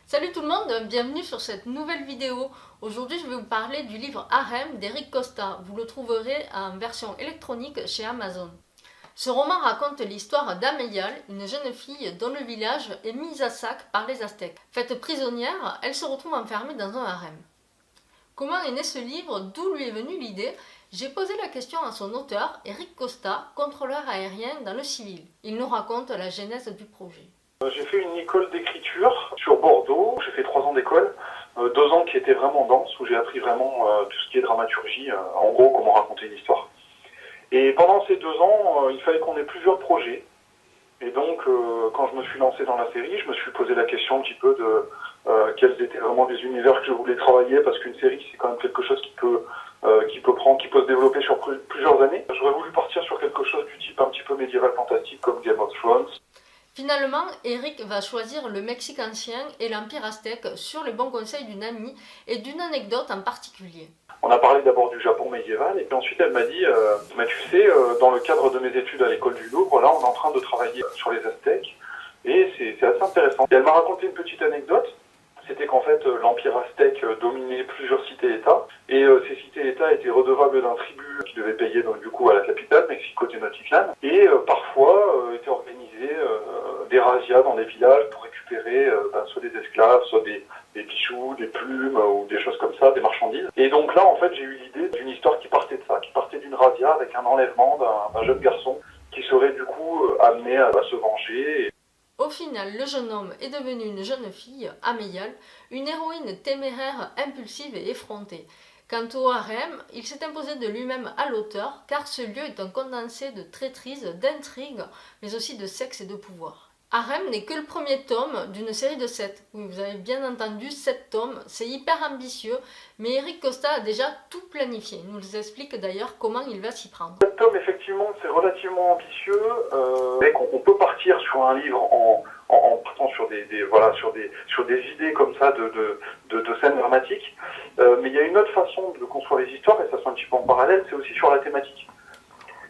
Salut tout le monde, bienvenue sur cette nouvelle vidéo. Aujourd'hui je vais vous parler du livre Harem d'Eric Costa. Vous le trouverez en version électronique chez Amazon. Ce roman raconte l'histoire d'Ameyal, une jeune fille dont le village est mis à sac par les Aztèques. Faite prisonnière, elle se retrouve enfermée dans un harem. Comment est né ce livre? D'où lui est venue l'idée? J'ai posé la question à son auteur, Eric Costa, contrôleur aérien dans le civil. Il nous raconte la genèse du projet. J'ai fait une école d'écriture sur Bordeaux. J'ai fait 3 ans d'école, 2 ans qui étaient vraiment denses, où j'ai appris vraiment tout ce qui est dramaturgie, en gros comment raconter une histoire. Et pendant ces 2 ans, il fallait qu'on ait plusieurs projets. Et donc, quand je me suis lancé dans la série, je me suis posé la question un petit peu de quels étaient vraiment les univers que je voulais travailler, parce qu'une série, c'est quand même quelque chose qui peut se développer sur plusieurs années. J'aurais voulu partir sur quelque chose du type un petit peu médiéval fantastique, comme Game of Thrones. Finalement, Eric va choisir le Mexique ancien et l'Empire aztèque sur les bons conseils d'une amie et d'une anecdote en particulier. On a parlé d'abord du Japon médiéval, et puis ensuite elle m'a dit mais tu sais, dans le cadre de mes études à l'école du Louvre, là on est en train de travailler sur les Aztèques, et c'est assez intéressant. Et elle m'a raconté une petite anecdote, c'était qu'en fait l'Empire aztèque dominait plusieurs cités-États, et ces cités-États étaient redevables d'un tribut qui devait payer donc du coup à la capitale, Mexico Tenochtitlan, et parfois étaient organisés des razzias dans les villages pour récupérer soit des esclaves, soit des bijoux, des plumes ou des choses comme ça, des marchandises. Et donc là, en fait, j'ai eu l'idée d'une histoire qui partait de ça, qui partait d'une razzia avec un enlèvement d'un jeune garçon qui serait du coup amené à se venger. Au final, le jeune homme est devenu une jeune fille, Ameyal, une héroïne téméraire, impulsive et effrontée. Quant au harem, il s'est imposé de lui-même à l'auteur, car ce lieu est un condensé de traîtrise, d'intrigues, mais aussi de sexe et de pouvoir. Harem n'est que le premier tome d'une série de 7. Oui, vous avez bien entendu, 7 tomes, c'est hyper ambitieux, mais Eric Costa a déjà tout planifié. Il nous explique d'ailleurs comment il va s'y prendre. 7 tomes, effectivement, c'est relativement ambitieux, mais on peut partir sur un livre en partant sur sur des idées comme ça de scènes dramatiques, mais il y a une autre façon de construire les histoires, et ça c'est un petit peu en parallèle, c'est aussi sur la thématique.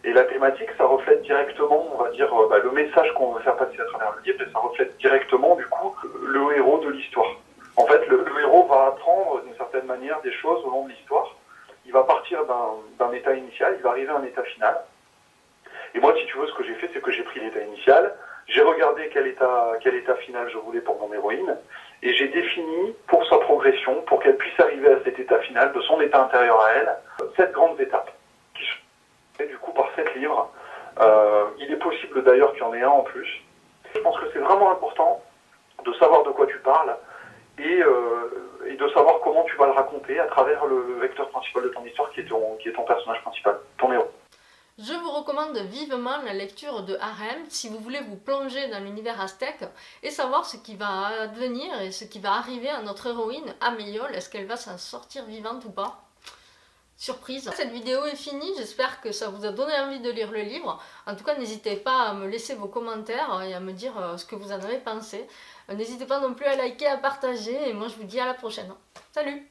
Et la thématique, ça reflète directement, on va dire, le message qu'on veut faire passer à travers le livre, et ça reflète directement, du coup, le héros de l'histoire. En fait, le héros va apprendre, d'une certaine manière, des choses au long de l'histoire. Il va partir d'un état initial, il va arriver à un état final. Et moi, si tu veux, ce que j'ai fait, c'est que j'ai pris l'état initial, j'ai regardé quel état final je voulais pour mon héroïne, et j'ai défini, pour sa progression, pour qu'elle puisse arriver à cet état final, de son état intérieur à elle, 7 grandes étapes. Et du coup, par 7 livres, il est possible d'ailleurs qu'il y en ait un en plus. Je pense que c'est vraiment important de savoir de quoi tu parles et de savoir comment tu vas le raconter à travers le vecteur principal de ton histoire qui est ton personnage principal, ton héros. Je vous recommande vivement la lecture de Harem si vous voulez vous plonger dans l'univers aztèque et savoir ce qui va advenir et ce qui va arriver à notre héroïne Ameyol. Est-ce qu'elle va s'en sortir vivante ou pas? Surprise. Cette vidéo est finie, j'espère que ça vous a donné envie de lire le livre. En tout cas, n'hésitez pas à me laisser vos commentaires et à me dire ce que vous en avez pensé. N'hésitez pas non plus à liker, à partager, et moi je vous dis à la prochaine. Salut!